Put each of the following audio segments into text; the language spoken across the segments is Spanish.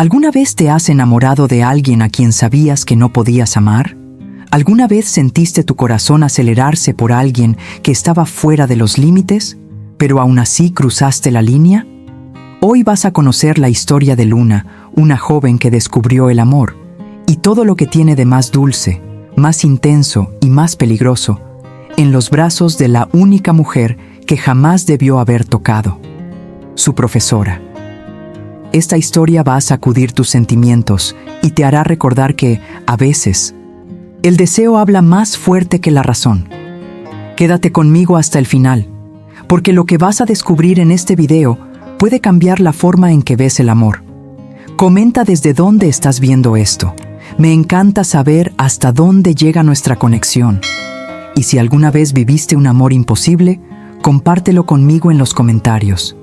¿Alguna vez te has enamorado de alguien a quien sabías que no podías amar? ¿Alguna vez sentiste tu corazón acelerarse por alguien que estaba fuera de los límites, pero aún así cruzaste la línea? Hoy vas a conocer la historia de Luna, una joven que descubrió el amor, y todo lo que tiene de más dulce, más intenso y más peligroso, en los brazos de la única mujer que jamás debió haber tocado, su profesora. Esta historia va a sacudir tus sentimientos y te hará recordar que, a veces, el deseo habla más fuerte que la razón. Quédate conmigo hasta el final, porque lo que vas a descubrir en este video puede cambiar la forma en que ves el amor. Comenta desde dónde estás viendo esto. Me encanta saber hasta dónde llega nuestra conexión. Y si alguna vez viviste un amor imposible, compártelo conmigo en los comentarios.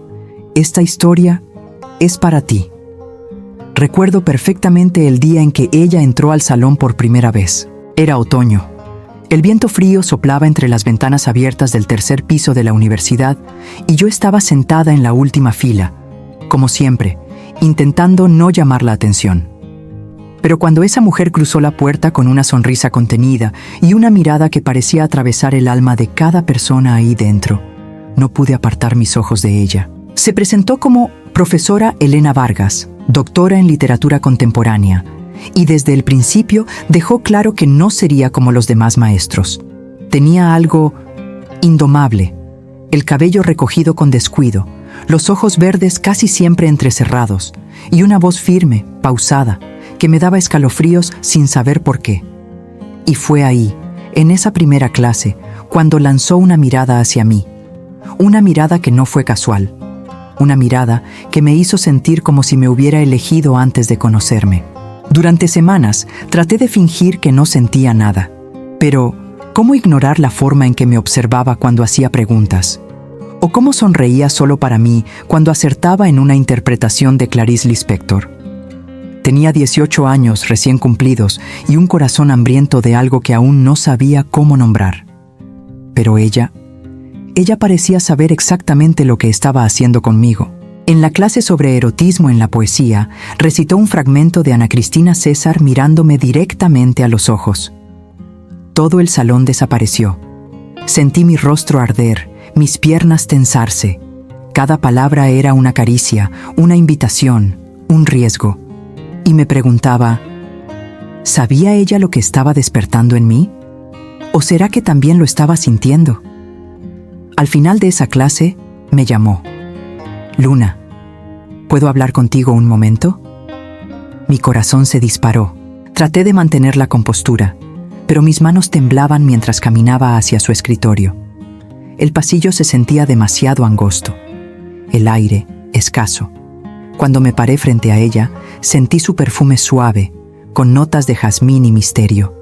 Esta historia es para ti. Recuerdo perfectamente el día en que ella entró al salón por primera vez. Era otoño. El viento frío soplaba entre las ventanas abiertas del tercer piso de la universidad y yo estaba sentada en la última fila, como siempre, intentando no llamar la atención. Pero cuando esa mujer cruzó la puerta con una sonrisa contenida y una mirada que parecía atravesar el alma de cada persona ahí dentro, no pude apartar mis ojos de ella. Se presentó como profesora Elena Vargas, doctora en literatura contemporánea, y desde el principio dejó claro que no sería como los demás maestros. Tenía algo indomable, el cabello recogido con descuido, los ojos verdes casi siempre entrecerrados, y una voz firme, pausada, que me daba escalofríos sin saber por qué. Y fue ahí, en esa primera clase, cuando lanzó una mirada hacia mí. Una mirada que no fue casual. Una mirada que me hizo sentir como si me hubiera elegido antes de conocerme. Durante semanas traté de fingir que no sentía nada. Pero, ¿cómo ignorar la forma en que me observaba cuando hacía preguntas? ¿O cómo sonreía solo para mí cuando acertaba en una interpretación de Clarice Lispector? Tenía 18 años recién cumplidos y un corazón hambriento de algo que aún no sabía cómo nombrar. Pero ella parecía saber exactamente lo que estaba haciendo conmigo. En la clase sobre erotismo en la poesía, recitó un fragmento de Ana Cristina César mirándome directamente a los ojos. Todo el salón desapareció. Sentí mi rostro arder, mis piernas tensarse. Cada palabra era una caricia, una invitación, un riesgo. Y me preguntaba, ¿sabía ella lo que estaba despertando en mí? ¿O será que también lo estaba sintiendo? Al final de esa clase, me llamó. Luna, ¿puedo hablar contigo un momento? Mi corazón se disparó. Traté de mantener la compostura, pero mis manos temblaban mientras caminaba hacia su escritorio. El pasillo se sentía demasiado angosto. El aire, escaso. Cuando me paré frente a ella, sentí su perfume suave, con notas de jazmín y misterio.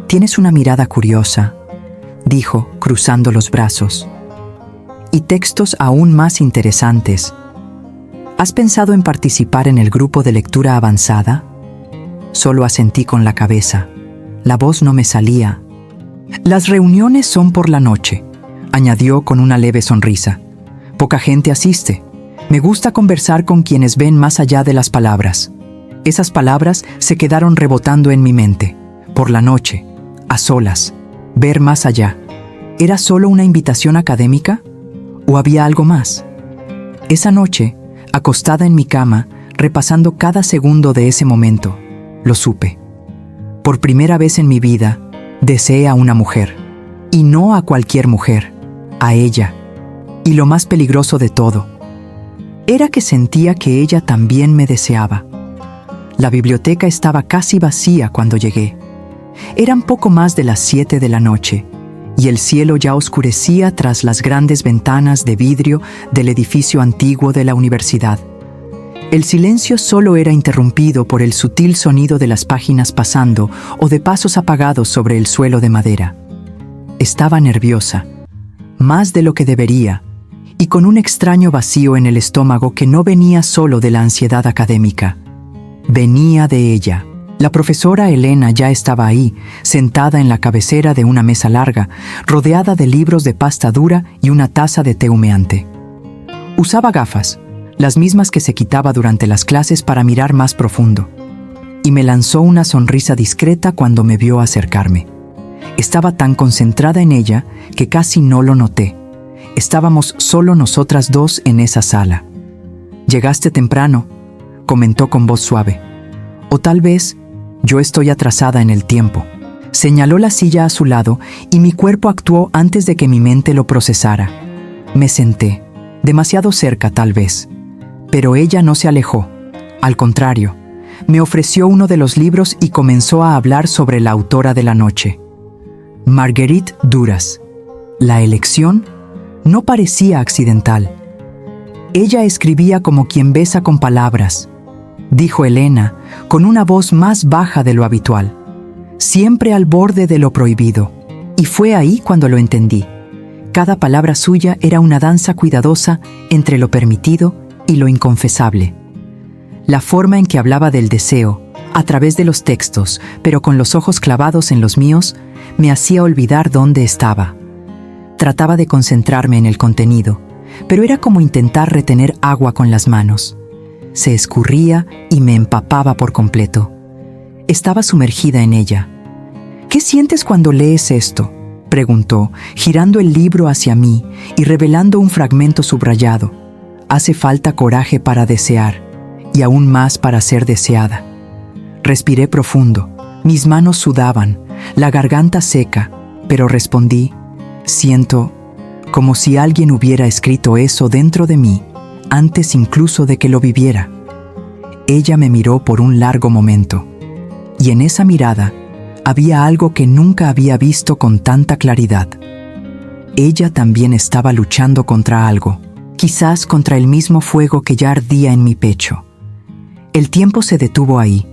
«Tienes una mirada curiosa», dijo, cruzando los brazos. «Y textos aún más interesantes. ¿Has pensado en participar en el grupo de lectura avanzada?» Solo asentí con la cabeza. La voz no me salía. «Las reuniones son por la noche», añadió con una leve sonrisa. «Poca gente asiste. Me gusta conversar con quienes ven más allá de las palabras». Esas palabras se quedaron rebotando en mi mente. Por la noche, a solas, ver más allá. ¿Era solo una invitación académica? ¿O había algo más? Esa noche, acostada en mi cama, repasando cada segundo de ese momento, lo supe. Por primera vez en mi vida, deseé a una mujer. Y no a cualquier mujer, a ella. Y lo más peligroso de todo, era que sentía que ella también me deseaba. La biblioteca estaba casi vacía cuando llegué. Eran poco más de las 7 de la noche, y el cielo ya oscurecía tras las grandes ventanas de vidrio del edificio antiguo de la universidad. El silencio solo era interrumpido por el sutil sonido de las páginas pasando o de pasos apagados sobre el suelo de madera. Estaba nerviosa, más de lo que debería, y con un extraño vacío en el estómago que no venía solo de la ansiedad académica. Venía de ella. La profesora Elena ya estaba ahí, sentada en la cabecera de una mesa larga, rodeada de libros de pasta dura y una taza de té humeante. Usaba gafas, las mismas que se quitaba durante las clases para mirar más profundo, y me lanzó una sonrisa discreta cuando me vio acercarme. Estaba tan concentrada en ella que casi no lo noté. Estábamos solo nosotras dos en esa sala. «Llegaste temprano», comentó con voz suave. «O tal vez yo estoy atrasada en el tiempo». Señaló la silla a su lado y mi cuerpo actuó antes de que mi mente lo procesara. Me senté, demasiado cerca tal vez, pero ella no se alejó. Al contrario, me ofreció uno de los libros y comenzó a hablar sobre la autora de la noche. Marguerite Duras. La elección no parecía accidental. Ella escribía como quien besa con palabras, dijo Elena, con una voz más baja de lo habitual, siempre al borde de lo prohibido. Y fue ahí cuando lo entendí. Cada palabra suya era una danza cuidadosa entre lo permitido y lo inconfesable. La forma en que hablaba del deseo, a través de los textos, pero con los ojos clavados en los míos, me hacía olvidar dónde estaba. Trataba de concentrarme en el contenido, pero era como intentar retener agua con las manos. Se escurría y me empapaba por completo. Estaba sumergida en ella. «¿Qué sientes cuando lees esto?», preguntó, girando el libro hacia mí y revelando un fragmento subrayado. «Hace falta coraje para desear, y aún más para ser deseada». Respiré profundo, mis manos sudaban, la garganta seca, pero respondí, «Siento como si alguien hubiera escrito eso dentro de mí, antes incluso de que lo viviera». Ella me miró por un largo momento, y en esa mirada había algo que nunca había visto con tanta claridad. Ella también estaba luchando contra algo, quizás contra el mismo fuego que ya ardía en mi pecho. El tiempo se detuvo ahí.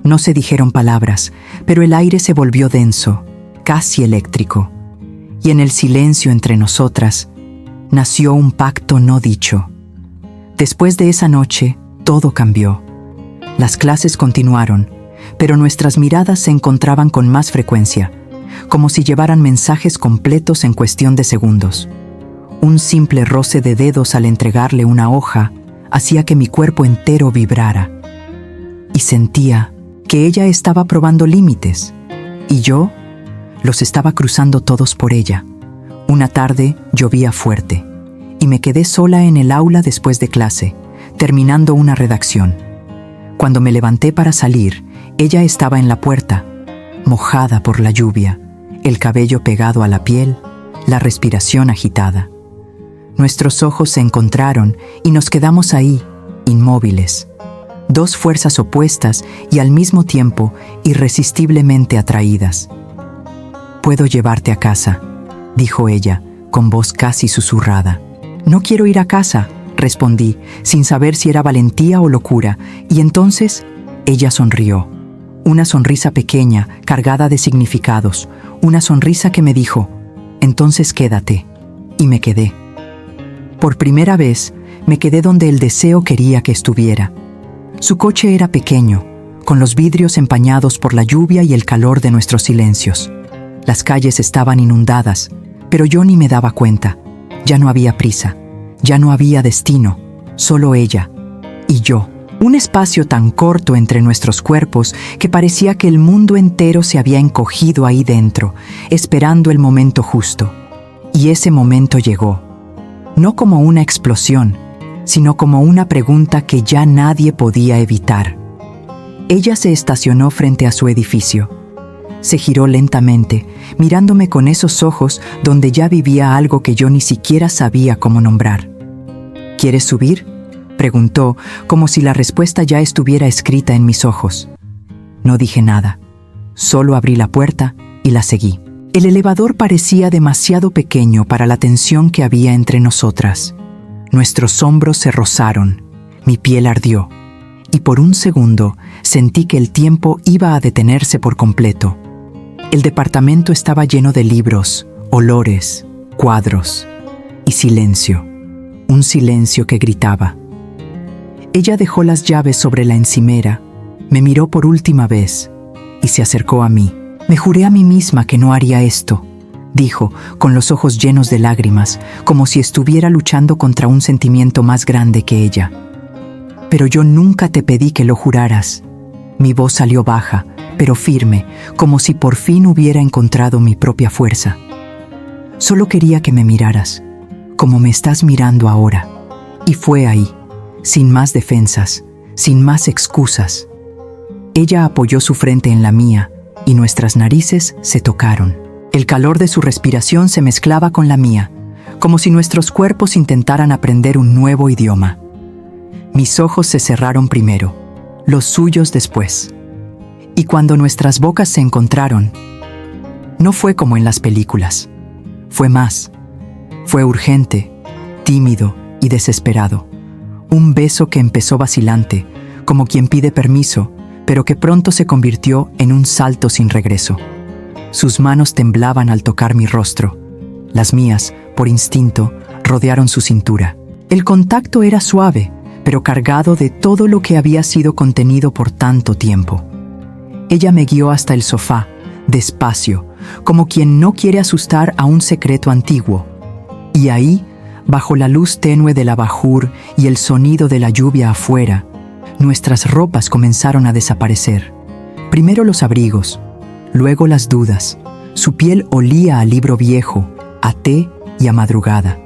No se dijeron palabras, pero el aire se volvió denso, casi eléctrico, y en el silencio entre nosotras nació un pacto no dicho. Después de esa noche, todo cambió. Las clases continuaron, pero nuestras miradas se encontraban con más frecuencia, como si llevaran mensajes completos en cuestión de segundos. Un simple roce de dedos al entregarle una hoja hacía que mi cuerpo entero vibrara. Y sentía que ella estaba probando límites, y yo los estaba cruzando todos por ella. Una tarde llovía fuerte, y me quedé sola en el aula después de clase, terminando una redacción. Cuando me levanté para salir, ella estaba en la puerta, mojada por la lluvia, el cabello pegado a la piel, la respiración agitada. Nuestros ojos se encontraron y nos quedamos ahí, inmóviles. Dos fuerzas opuestas y al mismo tiempo irresistiblemente atraídas. «Puedo llevarte a casa», dijo ella, con voz casi susurrada. «No quiero ir a casa», respondí, sin saber si era valentía o locura, y entonces ella sonrió. Una sonrisa pequeña, cargada de significados, una sonrisa que me dijo, «Entonces quédate», y me quedé. Por primera vez, me quedé donde el deseo quería que estuviera. Su coche era pequeño, con los vidrios empañados por la lluvia y el calor de nuestros silencios. Las calles estaban inundadas, pero yo ni me daba cuenta. Ya no había prisa, ya no había destino, solo ella y yo. Un espacio tan corto entre nuestros cuerpos que parecía que el mundo entero se había encogido ahí dentro, esperando el momento justo. Y ese momento llegó, no como una explosión, sino como una pregunta que ya nadie podía evitar. Ella se estacionó frente a su edificio. Se giró lentamente, mirándome con esos ojos donde ya vivía algo que yo ni siquiera sabía cómo nombrar. «¿Quieres subir?», preguntó, como si la respuesta ya estuviera escrita en mis ojos. No dije nada, solo abrí la puerta y la seguí. El elevador parecía demasiado pequeño para la tensión que había entre nosotras. Nuestros hombros se rozaron, mi piel ardió, y por un segundo sentí que el tiempo iba a detenerse por completo. El departamento estaba lleno de libros, olores, cuadros y silencio, un silencio que gritaba. Ella dejó las llaves sobre la encimera, me miró por última vez y se acercó a mí. Me juré a mí misma que no haría esto, dijo, con los ojos llenos de lágrimas, como si estuviera luchando contra un sentimiento más grande que ella. «Pero yo nunca te pedí que lo juraras». Mi voz salió baja, pero firme, como si por fin hubiera encontrado mi propia fuerza. «Solo quería que me miraras, como me estás mirando ahora». Y fue ahí, sin más defensas, sin más excusas. Ella apoyó su frente en la mía y nuestras narices se tocaron. El calor de su respiración se mezclaba con la mía, como si nuestros cuerpos intentaran aprender un nuevo idioma. Mis ojos se cerraron primero, los suyos después. Y cuando nuestras bocas se encontraron, no fue como en las películas. Fue más. Fue urgente, tímido y desesperado. Un beso que empezó vacilante, como quien pide permiso, pero que pronto se convirtió en un salto sin regreso. Sus manos temblaban al tocar mi rostro. Las mías, por instinto, rodearon su cintura. El contacto era suave, pero cargado de todo lo que había sido contenido por tanto tiempo. Ella me guió hasta el sofá, despacio, como quien no quiere asustar a un secreto antiguo. Y ahí, bajo la luz tenue del abajur y el sonido de la lluvia afuera, nuestras ropas comenzaron a desaparecer. Primero los abrigos, luego las dudas. Su piel olía a libro viejo, a té y a madrugada.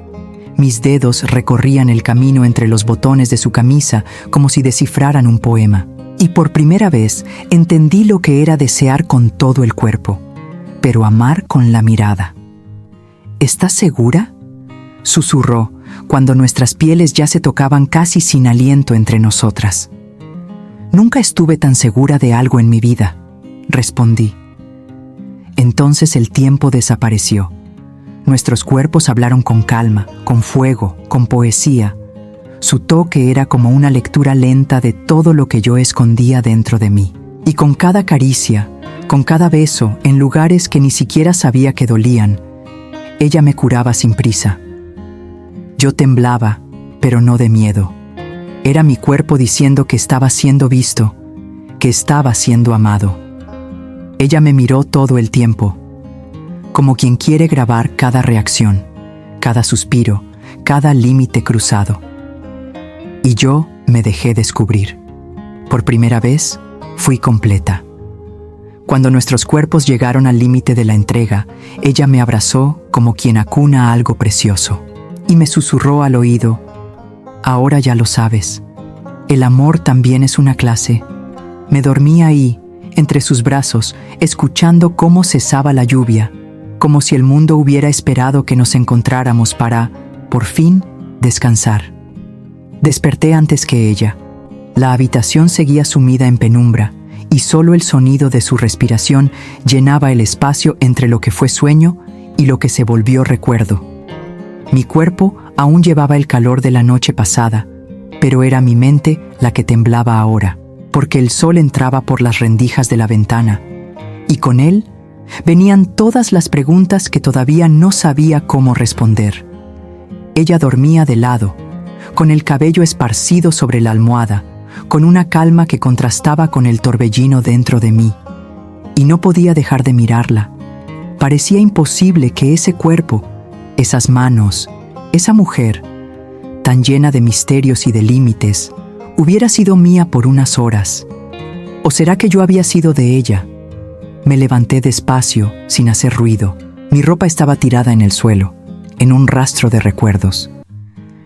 Mis dedos recorrían el camino entre los botones de su camisa como si descifraran un poema. Y por primera vez entendí lo que era desear con todo el cuerpo, pero amar con la mirada. ¿Estás segura?, susurró, cuando nuestras pieles ya se tocaban casi sin aliento entre nosotras. Nunca estuve tan segura de algo en mi vida, respondí. Entonces el tiempo desapareció. Nuestros cuerpos hablaron con calma, con fuego, con poesía. Su toque era como una lectura lenta de todo lo que yo escondía dentro de mí. Y con cada caricia, con cada beso, en lugares que ni siquiera sabía que dolían, ella me curaba sin prisa. Yo temblaba, pero no de miedo. Era mi cuerpo diciendo que estaba siendo visto, que estaba siendo amado. Ella me miró todo el tiempo, como quien quiere grabar cada reacción, cada suspiro, cada límite cruzado. Y yo me dejé descubrir. Por primera vez, fui completa. Cuando nuestros cuerpos llegaron al límite de la entrega, ella me abrazó como quien acuna algo precioso. Y me susurró al oído: «Ahora ya lo sabes. El amor también es una clase». Me dormí ahí, entre sus brazos, escuchando cómo cesaba la lluvia, como si el mundo hubiera esperado que nos encontráramos para, por fin, descansar. Desperté antes que ella. La habitación seguía sumida en penumbra, y solo el sonido de su respiración llenaba el espacio entre lo que fue sueño y lo que se volvió recuerdo. Mi cuerpo aún llevaba el calor de la noche pasada, pero era mi mente la que temblaba ahora, porque el sol entraba por las rendijas de la ventana, y con él venían todas las preguntas que todavía no sabía cómo responder. Ella dormía de lado, con el cabello esparcido sobre la almohada, con una calma que contrastaba con el torbellino dentro de mí, y no podía dejar de mirarla. Parecía imposible que ese cuerpo, esas manos, esa mujer, tan llena de misterios y de límites, hubiera sido mía por unas horas. ¿O será que yo había sido de ella? Me levanté despacio, sin hacer ruido. Mi ropa estaba tirada en el suelo, en un rastro de recuerdos.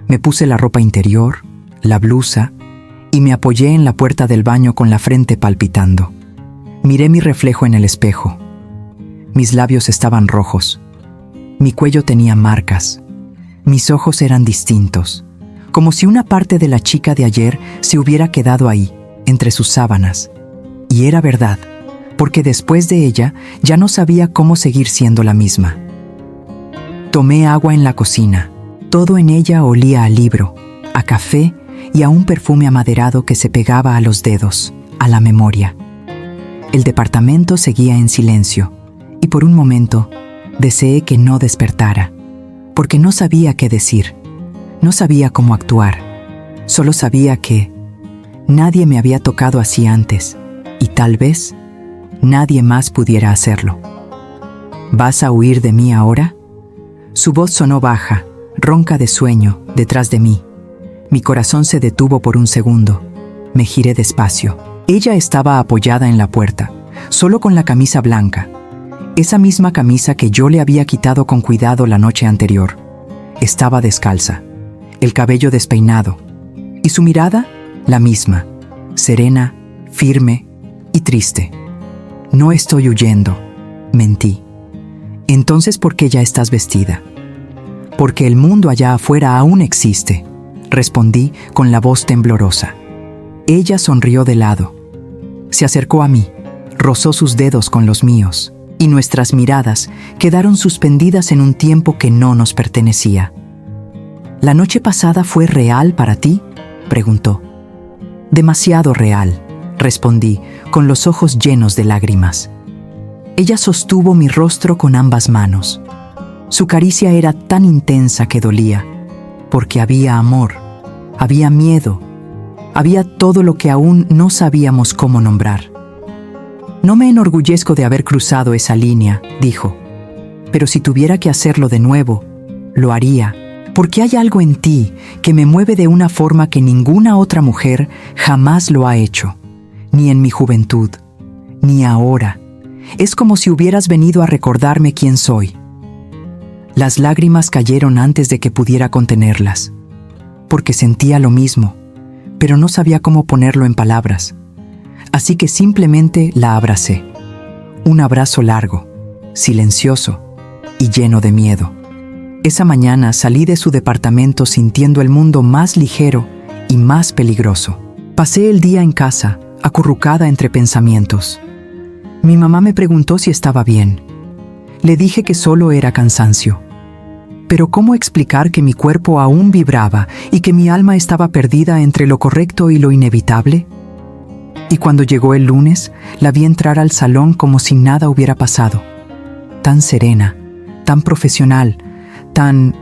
Me puse la ropa interior, la blusa, y me apoyé en la puerta del baño con la frente palpitando. Miré mi reflejo en el espejo. Mis labios estaban rojos. Mi cuello tenía marcas. Mis ojos eran distintos, como si una parte de la chica de ayer se hubiera quedado ahí, entre sus sábanas. Y era verdad, porque después de ella ya no sabía cómo seguir siendo la misma. Tomé agua en la cocina. Todo en ella olía a libro, a café y a un perfume amaderado que se pegaba a los dedos, a la memoria. El departamento seguía en silencio, y por un momento deseé que no despertara, porque no sabía qué decir, no sabía cómo actuar, solo sabía que nadie me había tocado así antes, y tal vez nadie más pudiera hacerlo. ¿Vas a huir de mí ahora? Su voz sonó baja, ronca de sueño, detrás de mí. Mi corazón se detuvo por un segundo. Me giré despacio. Ella estaba apoyada en la puerta, solo con la camisa blanca. Esa misma camisa que yo le había quitado con cuidado la noche anterior. Estaba descalza, el cabello despeinado. Y su mirada, la misma, serena, firme y triste. No estoy huyendo, mentí. Entonces, ¿por qué ya estás vestida? Porque el mundo allá afuera aún existe, respondí con la voz temblorosa. Ella sonrió de lado. Se acercó a mí, rozó sus dedos con los míos, y nuestras miradas quedaron suspendidas en un tiempo que no nos pertenecía. ¿La noche pasada fue real para ti?, preguntó. Demasiado real, respondí, con los ojos llenos de lágrimas. Ella sostuvo mi rostro con ambas manos. Su caricia era tan intensa que dolía, porque había amor, había miedo, había todo lo que aún no sabíamos cómo nombrar. No me enorgullezco de haber cruzado esa línea, dijo, pero si tuviera que hacerlo de nuevo, lo haría, porque hay algo en ti que me mueve de una forma que ninguna otra mujer jamás lo ha hecho, ni en mi juventud, ni ahora. Es como si hubieras venido a recordarme quién soy. Las lágrimas cayeron antes de que pudiera contenerlas, porque sentía lo mismo, pero no sabía cómo ponerlo en palabras. Así que simplemente la abracé. Un abrazo largo, silencioso y lleno de miedo. Esa mañana salí de su departamento sintiendo el mundo más ligero y más peligroso. Pasé el día en casa, acurrucada entre pensamientos. Mi mamá me preguntó si estaba bien. Le dije que solo era cansancio. Pero ¿cómo explicar que mi cuerpo aún vibraba y que mi alma estaba perdida entre lo correcto y lo inevitable? Y cuando llegó el lunes, la vi entrar al salón como si nada hubiera pasado. Tan serena, tan profesional, tan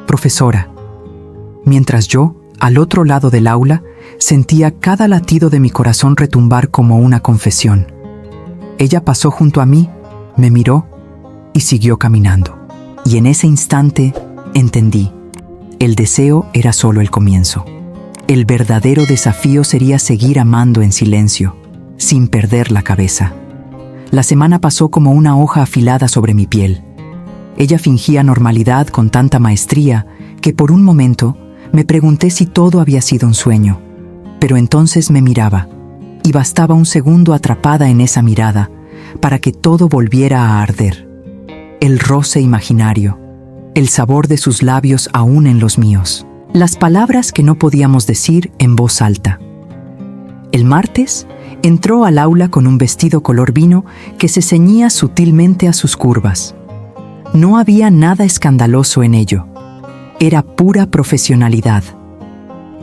profesora. Mientras yo, al otro lado del aula, sentía cada latido de mi corazón retumbar como una confesión. Ella pasó junto a mí, me miró y siguió caminando. Y en ese instante entendí, el deseo era solo el comienzo. El verdadero desafío sería seguir amando en silencio, sin perder la cabeza. La semana pasó como una hoja afilada sobre mi piel. Ella fingía normalidad con tanta maestría que por un momento me pregunté si todo había sido un sueño. Pero entonces me miraba, y bastaba un segundo atrapada en esa mirada para que todo volviera a arder. El roce imaginario, el sabor de sus labios aún en los míos, las palabras que no podíamos decir en voz alta. El martes entró al aula con un vestido color vino que se ceñía sutilmente a sus curvas. No había nada escandaloso en ello, era pura profesionalidad.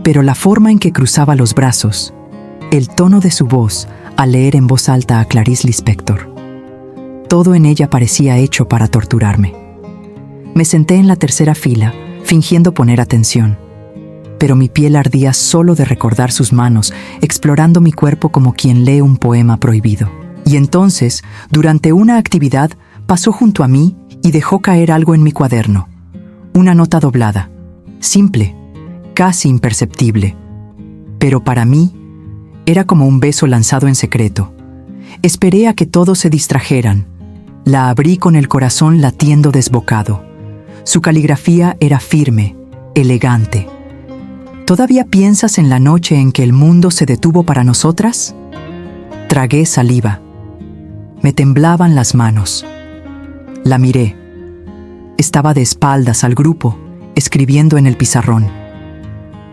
Pero la forma en que cruzaba los brazos, el tono de su voz al leer en voz alta a Clarice Lispector, todo en ella parecía hecho para torturarme. Me senté en la tercera fila, fingiendo poner atención, pero mi piel ardía solo de recordar sus manos, explorando mi cuerpo como quien lee un poema prohibido. Y entonces, durante una actividad, pasó junto a mí y dejó caer algo en mi cuaderno. Una nota doblada, simple, casi imperceptible. Pero para mí, era como un beso lanzado en secreto. Esperé a que todos se distrajeran. La abrí con el corazón latiendo desbocado. Su caligrafía era firme, elegante. ¿Todavía piensas en la noche en que el mundo se detuvo para nosotras? Tragué saliva. Me temblaban las manos. La miré. Estaba de espaldas al grupo, escribiendo en el pizarrón.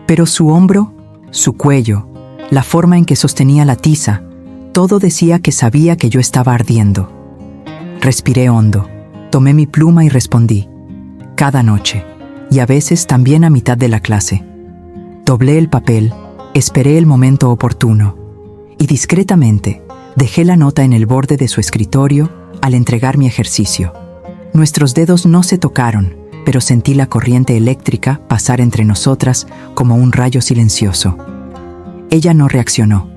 Pero su hombro, su cuello, la forma en que sostenía la tiza, todo decía que sabía que yo estaba ardiendo. Respiré hondo, tomé mi pluma y respondí. Cada noche, y a veces también a mitad de la clase. Doblé el papel, esperé el momento oportuno, y discretamente dejé la nota en el borde de su escritorio al entregar mi ejercicio. Nuestros dedos no se tocaron, pero sentí la corriente eléctrica pasar entre nosotras como un rayo silencioso. Ella no reaccionó.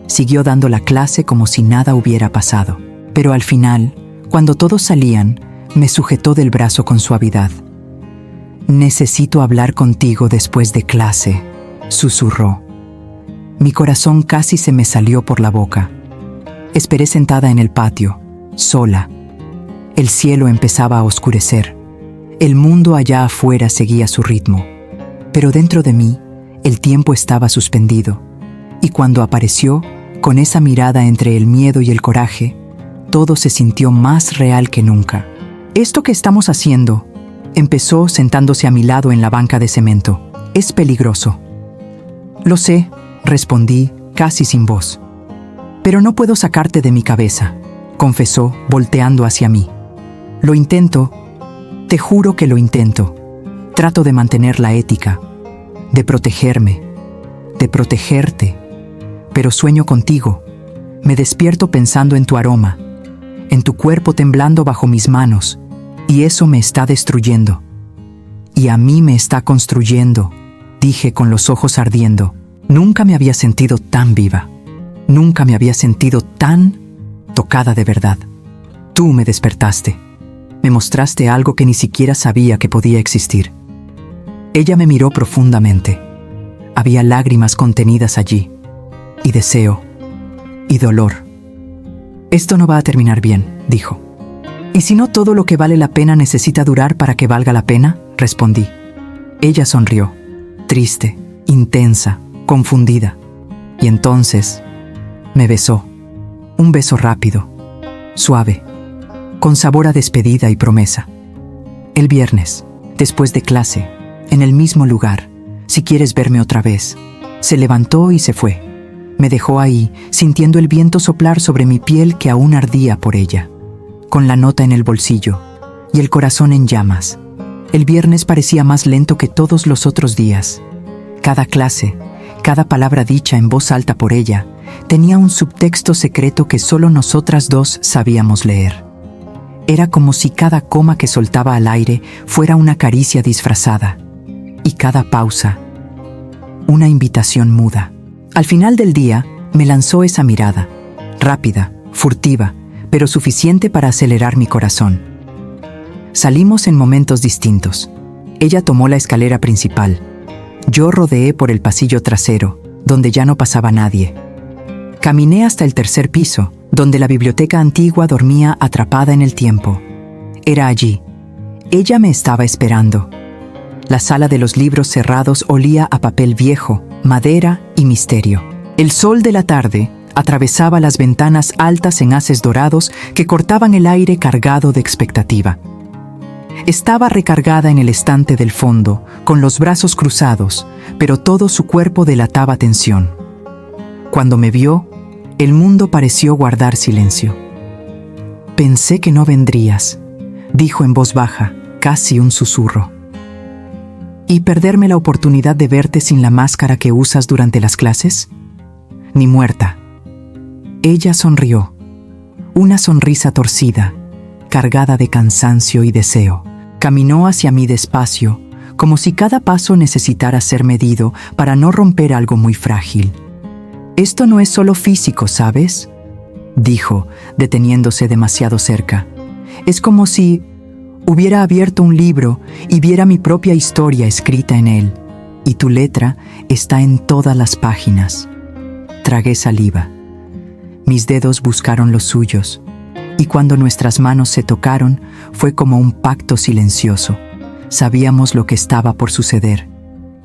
Siguió dando la clase como si nada hubiera pasado. Pero al final, Cuando todos salían, me sujetó del brazo con suavidad. «Necesito hablar contigo después de clase», susurró. Mi corazón casi se me salió por la boca. Esperé sentada en el patio, sola. El cielo empezaba a oscurecer. El mundo allá afuera seguía su ritmo. Pero dentro de mí, el tiempo estaba suspendido. Y cuando apareció, con esa mirada entre el miedo y el coraje, todo se sintió más real que nunca. «Esto que estamos haciendo», empezó sentándose a mi lado en la banca de cemento, «es peligroso». «Lo sé», respondí, casi sin voz. «Pero no puedo sacarte de mi cabeza», confesó, volteando hacia mí. «Lo intento, te juro que lo intento. Trato de mantener la ética, de protegerme, de protegerte. Pero sueño contigo. Me despierto pensando en tu aroma, en tu cuerpo temblando bajo mis manos, y eso me está destruyendo. Y a mí me está construyendo», dije con los ojos ardiendo. Nunca me había sentido tan viva. Nunca me había sentido tan tocada de verdad. Tú me despertaste. Me mostraste algo que ni siquiera sabía que podía existir. Ella me miró profundamente. Había lágrimas contenidas allí, y deseo, y dolor. «Esto no va a terminar bien», dijo. «¿Y si no todo lo que vale la pena necesita durar para que valga la pena?», respondí. Ella sonrió, triste, intensa, confundida. Y entonces me besó. Un beso rápido, suave, con sabor a despedida y promesa. «El viernes, después de clase, en el mismo lugar, si quieres verme otra vez». Se levantó y se fue. Me dejó ahí, sintiendo el viento soplar sobre mi piel que aún ardía por ella, con la nota en el bolsillo y el corazón en llamas. El viernes parecía más lento que todos los otros días. Cada clase, cada palabra dicha en voz alta por ella, tenía un subtexto secreto que solo nosotras dos sabíamos leer. Era como si cada coma que soltaba al aire fuera una caricia disfrazada, y cada pausa, una invitación muda. Al final del día, me lanzó esa mirada, rápida, furtiva, pero suficiente para acelerar mi corazón. Salimos en momentos distintos. Ella tomó la escalera principal. Yo rodeé por el pasillo trasero, donde ya no pasaba nadie. Caminé hasta el tercer piso, donde la biblioteca antigua dormía atrapada en el tiempo. Era allí. Ella me estaba esperando. La sala de los libros cerrados olía a papel viejo, madera y misterio. El sol de la tarde atravesaba las ventanas altas en haces dorados que cortaban el aire cargado de expectativa. Estaba recargada en el estante del fondo, con los brazos cruzados, pero todo su cuerpo delataba tensión. Cuando me vio, el mundo pareció guardar silencio. «Pensé que no vendrías», dijo en voz baja, casi un susurro. «¿Y perderme la oportunidad de verte sin la máscara que usas durante las clases? Ni muerta». Ella sonrió, una sonrisa torcida, cargada de cansancio y deseo. Caminó hacia mí despacio, como si cada paso necesitara ser medido para no romper algo muy frágil. «Esto no es solo físico, ¿sabes?», dijo, deteniéndose demasiado cerca. «Es como si hubiera abierto un libro y viera mi propia historia escrita en él, y tu letra está en todas las páginas». Tragué saliva. Mis dedos buscaron los suyos, y cuando nuestras manos se tocaron, fue como un pacto silencioso. Sabíamos lo que estaba por suceder,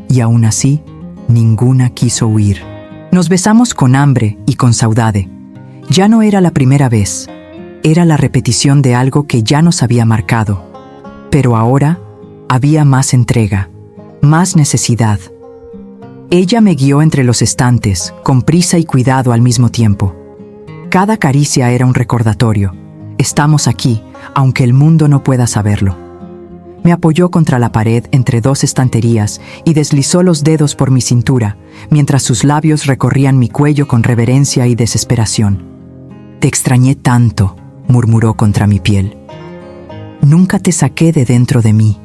y aún así, ninguna quiso huir. Nos besamos con hambre y con saudade. Ya no era la primera vez, era la repetición de algo que ya nos había marcado. Pero ahora había más entrega, más necesidad. Ella me guió entre los estantes, con prisa y cuidado al mismo tiempo. Cada caricia era un recordatorio. Estamos aquí, aunque el mundo no pueda saberlo. Me apoyó contra la pared entre dos estanterías y deslizó los dedos por mi cintura, mientras sus labios recorrían mi cuello con reverencia y desesperación. «Te extrañé tanto», murmuró contra mi piel. «Nunca te saqué de dentro de mí».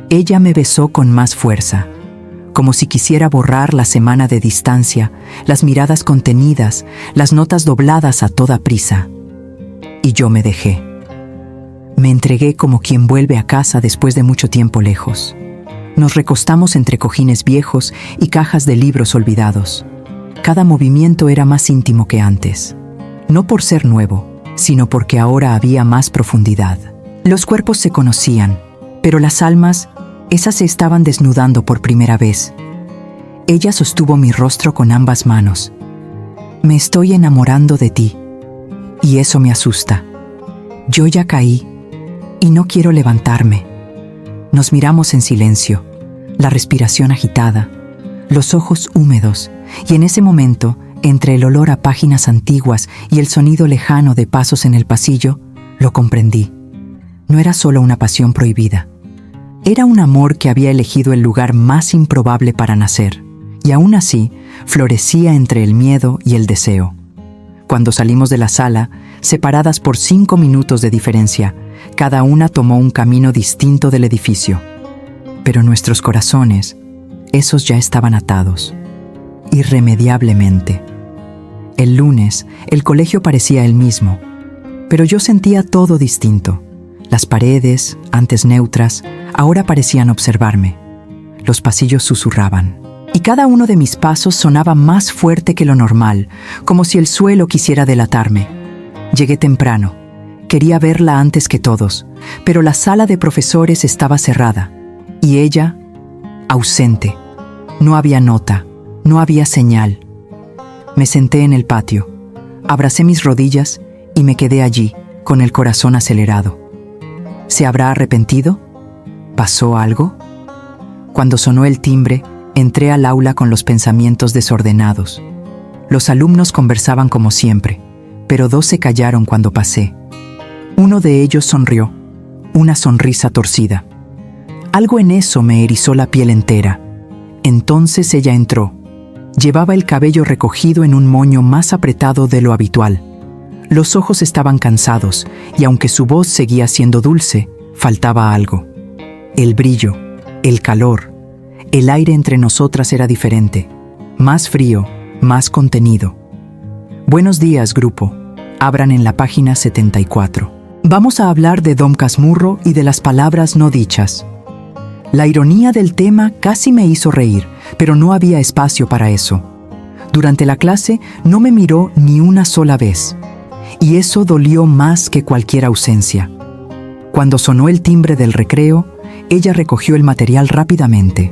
Ella me besó con más fuerza, como si quisiera borrar la semana de distancia, las miradas contenidas, las notas dobladas a toda prisa. Y yo me dejé. Me entregué como quien vuelve a casa después de mucho tiempo lejos. Nos recostamos entre cojines viejos y cajas de libros olvidados. Cada movimiento era más íntimo que antes. No por ser nuevo, sino porque ahora había más profundidad. Los cuerpos se conocían, pero las almas, esas se estaban desnudando por primera vez. Ella sostuvo mi rostro con ambas manos. Me estoy enamorando de ti, y eso me asusta. Yo ya caí, y no quiero levantarme. Nos miramos en silencio, la respiración agitada, los ojos húmedos, y en ese momento, entre el olor a páginas antiguas y el sonido lejano de pasos en el pasillo, lo comprendí. No era solo una pasión prohibida. Era un amor que había elegido el lugar más improbable para nacer, y aún así, florecía entre el miedo y el deseo. Cuando salimos de la sala, separadas por 5 minutos de diferencia, cada una tomó un camino distinto del edificio. Pero nuestros corazones, esos ya estaban atados, irremediablemente. El lunes, el colegio parecía el mismo, pero yo sentía todo distinto. Las paredes, antes neutras, ahora parecían observarme. Los pasillos susurraban, y cada uno de mis pasos sonaba más fuerte que lo normal, como si el suelo quisiera delatarme. Llegué temprano. Quería verla antes que todos, pero la sala de profesores estaba cerrada, y ella, ausente. No había nota, no había señal. Me senté en el patio, abracé mis rodillas y me quedé allí, con el corazón acelerado. ¿Se habrá arrepentido? ¿Pasó algo? Cuando sonó el timbre, entré al aula con los pensamientos desordenados. Los alumnos conversaban como siempre, pero 2 se callaron cuando pasé. Uno de ellos sonrió, una sonrisa torcida. Algo en eso me erizó la piel entera. Entonces ella entró. Llevaba el cabello recogido en un moño más apretado de lo habitual. Los ojos estaban cansados, y aunque su voz seguía siendo dulce, faltaba algo. El brillo, el calor, el aire entre nosotras era diferente, más frío, más contenido. Buenos días, grupo. Abran en la página 74. Vamos a hablar de Dom Casmurro y de las palabras no dichas. La ironía del tema casi me hizo reír, pero no había espacio para eso. Durante la clase no me miró ni una sola vez, y eso dolió más que cualquier ausencia. Cuando sonó el timbre del recreo, ella recogió el material rápidamente.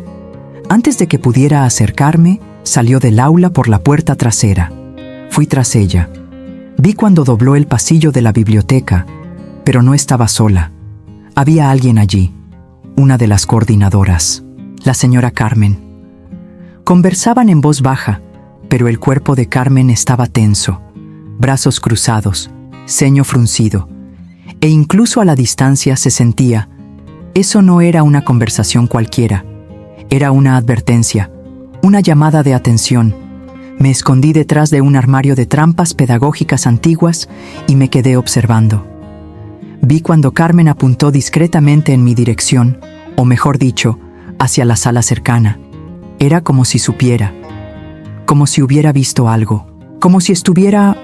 Antes de que pudiera acercarme, salió del aula por la puerta trasera. Fui tras ella. Vi cuando dobló el pasillo de la biblioteca, pero no estaba sola. Había alguien allí, una de las coordinadoras, la señora Carmen. Conversaban en voz baja, pero el cuerpo de Carmen estaba tenso, brazos cruzados, ceño fruncido, e incluso a la distancia se sentía. Eso no era una conversación cualquiera, era una advertencia, una llamada de atención. Me escondí detrás de un armario de trampas pedagógicas antiguas y me quedé observando. Vi cuando Carmen apuntó discretamente en mi dirección, o mejor dicho, hacia la sala cercana. Era como si supiera, como si hubiera visto algo, como si estuviera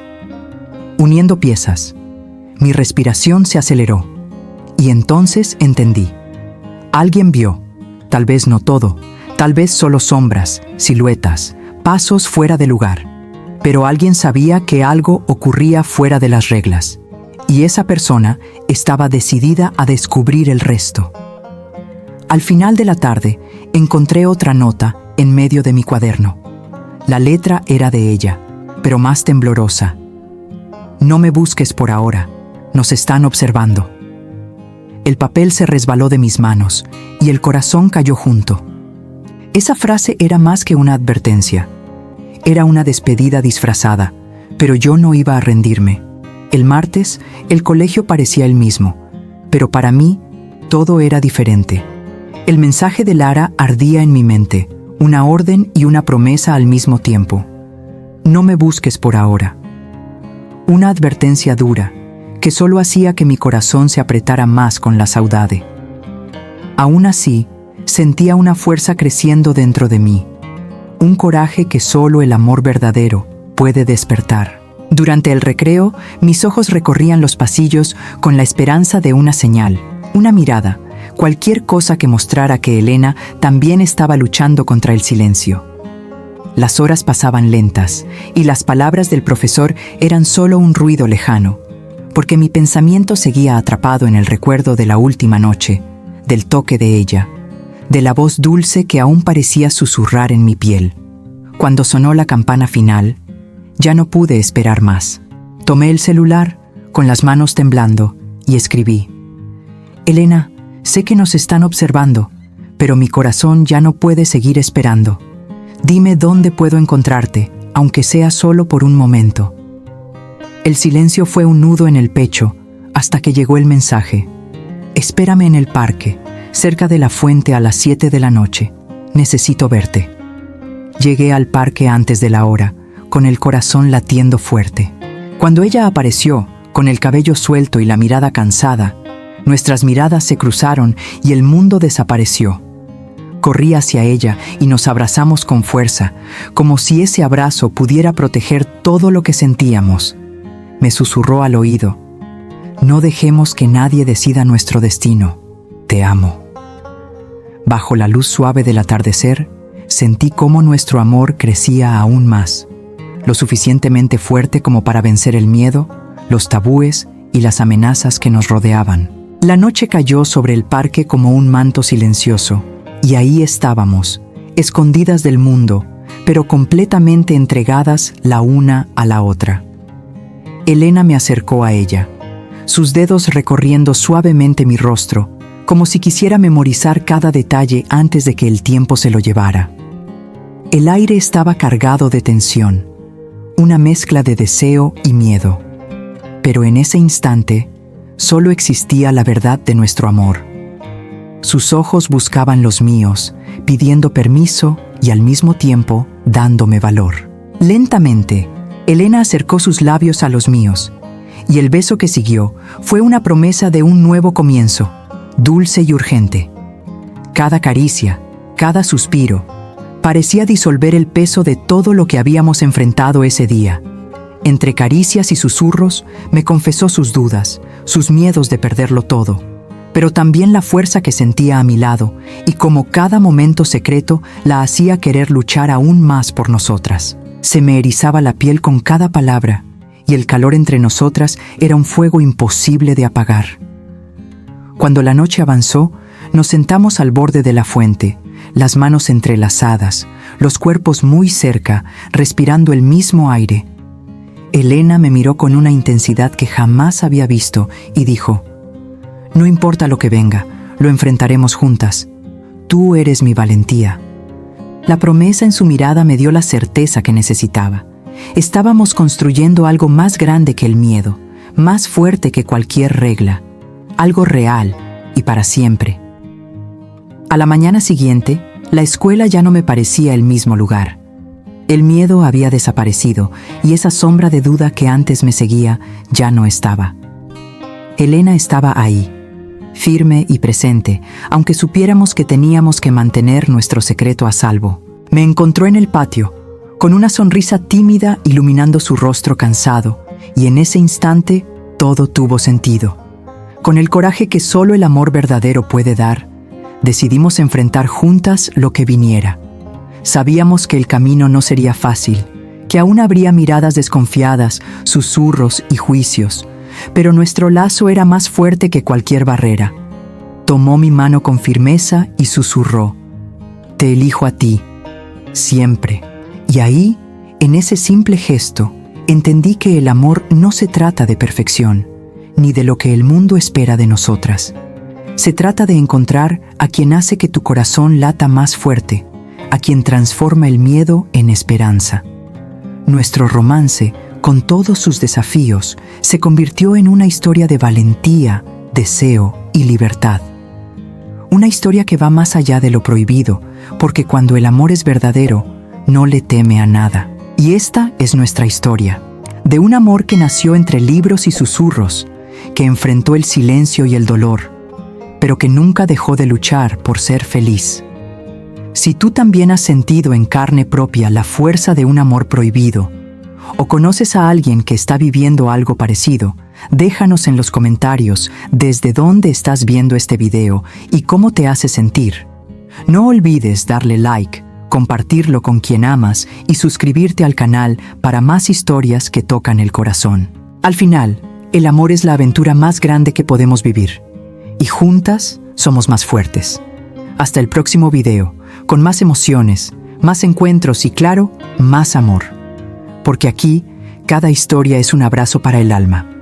uniendo piezas. Mi respiración se aceleró, y entonces entendí. Alguien vio, tal vez no todo, tal vez solo sombras, siluetas, pasos fuera de lugar, pero alguien sabía que algo ocurría fuera de las reglas, y esa persona estaba decidida a descubrir el resto. Al final de la tarde, encontré otra nota en medio de mi cuaderno. La letra era de ella, pero más temblorosa. No me busques por ahora, nos están observando. El papel se resbaló de mis manos y el corazón cayó junto. Esa frase era más que una advertencia. Era una despedida disfrazada, pero yo no iba a rendirme. El martes, el colegio parecía el mismo, pero para mí, todo era diferente. El mensaje de Lara ardía en mi mente, una orden y una promesa al mismo tiempo. No me busques por ahora. Una advertencia dura, que solo hacía que mi corazón se apretara más con la saudade. Aún así, sentía una fuerza creciendo dentro de mí, un coraje que solo el amor verdadero puede despertar. Durante el recreo, mis ojos recorrían los pasillos con la esperanza de una señal, una mirada, cualquier cosa que mostrara que Elena también estaba luchando contra el silencio. Las horas pasaban lentas y las palabras del profesor eran solo un ruido lejano, porque mi pensamiento seguía atrapado en el recuerdo de la última noche, del toque de ella, de la voz dulce que aún parecía susurrar en mi piel. Cuando sonó la campana final, ya no pude esperar más. Tomé el celular, con las manos temblando, y escribí: Elena, sé que nos están observando, pero mi corazón ya no puede seguir esperando. Dime dónde puedo encontrarte, aunque sea solo por un momento. El silencio fue un nudo en el pecho, hasta que llegó el mensaje: espérame en el parque, cerca de la fuente a las 7 de la noche. Necesito verte. Llegué al parque antes de la hora, con el corazón latiendo fuerte. Cuando ella apareció, con el cabello suelto y la mirada cansada, nuestras miradas se cruzaron y el mundo desapareció. Corrí hacia ella y nos abrazamos con fuerza, como si ese abrazo pudiera proteger todo lo que sentíamos. Me susurró al oído: no dejemos que nadie decida nuestro destino. Te amo. Bajo la luz suave del atardecer, sentí cómo nuestro amor crecía aún más, lo suficientemente fuerte como para vencer el miedo, los tabúes y las amenazas que nos rodeaban. La noche cayó sobre el parque como un manto silencioso, y ahí estábamos, escondidas del mundo, pero completamente entregadas la una a la otra. Elena me acercó a ella, sus dedos recorriendo suavemente mi rostro, como si quisiera memorizar cada detalle antes de que el tiempo se lo llevara. El aire estaba cargado de tensión, una mezcla de deseo y miedo. Pero en ese instante, solo existía la verdad de nuestro amor. Sus ojos buscaban los míos, pidiendo permiso y al mismo tiempo dándome valor. Lentamente, Elena acercó sus labios a los míos, y el beso que siguió fue una promesa de un nuevo comienzo, dulce y urgente. Cada caricia, cada suspiro, parecía disolver el peso de todo lo que habíamos enfrentado ese día. Entre caricias y susurros, me confesó sus dudas, sus miedos de perderlo todo, pero también la fuerza que sentía a mi lado y cómo cada momento secreto la hacía querer luchar aún más por nosotras. Se me erizaba la piel con cada palabra, y el calor entre nosotras era un fuego imposible de apagar. Cuando la noche avanzó, nos sentamos al borde de la fuente, las manos entrelazadas, los cuerpos muy cerca, respirando el mismo aire. Elena me miró con una intensidad que jamás había visto y dijo: no importa lo que venga, lo enfrentaremos juntas. Tú eres mi valentía. La promesa en su mirada me dio la certeza que necesitaba. Estábamos construyendo algo más grande que el miedo, más fuerte que cualquier regla, algo real y para siempre. A la mañana siguiente, la escuela ya no me parecía el mismo lugar. El miedo había desaparecido y esa sombra de duda que antes me seguía ya no estaba. Elena estaba ahí, firme y presente, aunque supiéramos que teníamos que mantener nuestro secreto a salvo. Me encontró en el patio, con una sonrisa tímida iluminando su rostro cansado, y en ese instante todo tuvo sentido. Con el coraje que solo el amor verdadero puede dar, decidimos enfrentar juntas lo que viniera. Sabíamos que el camino no sería fácil, que aún habría miradas desconfiadas, susurros y juicios, pero nuestro lazo era más fuerte que cualquier barrera. Tomó mi mano con firmeza y susurró: te elijo a ti, siempre. Y ahí, en ese simple gesto, entendí que el amor no se trata de perfección, ni de lo que el mundo espera de nosotras. Se trata de encontrar a quien hace que tu corazón lata más fuerte, a quien transforma el miedo en esperanza. Nuestro romance, con todos sus desafíos, se convirtió en una historia de valentía, deseo y libertad. Una historia que va más allá de lo prohibido, porque cuando el amor es verdadero, no le teme a nada. Y esta es nuestra historia, de un amor que nació entre libros y susurros, que enfrentó el silencio y el dolor, pero que nunca dejó de luchar por ser feliz. Si tú también has sentido en carne propia la fuerza de un amor prohibido, o conoces a alguien que está viviendo algo parecido, déjanos en los comentarios desde dónde estás viendo este video y cómo te hace sentir. No olvides darle like, compartirlo con quien amas y suscribirte al canal para más historias que tocan el corazón. Al final, el amor es la aventura más grande que podemos vivir. Y juntas somos más fuertes. Hasta el próximo video, con más emociones, más encuentros y claro, más amor. Porque aquí, cada historia es un abrazo para el alma.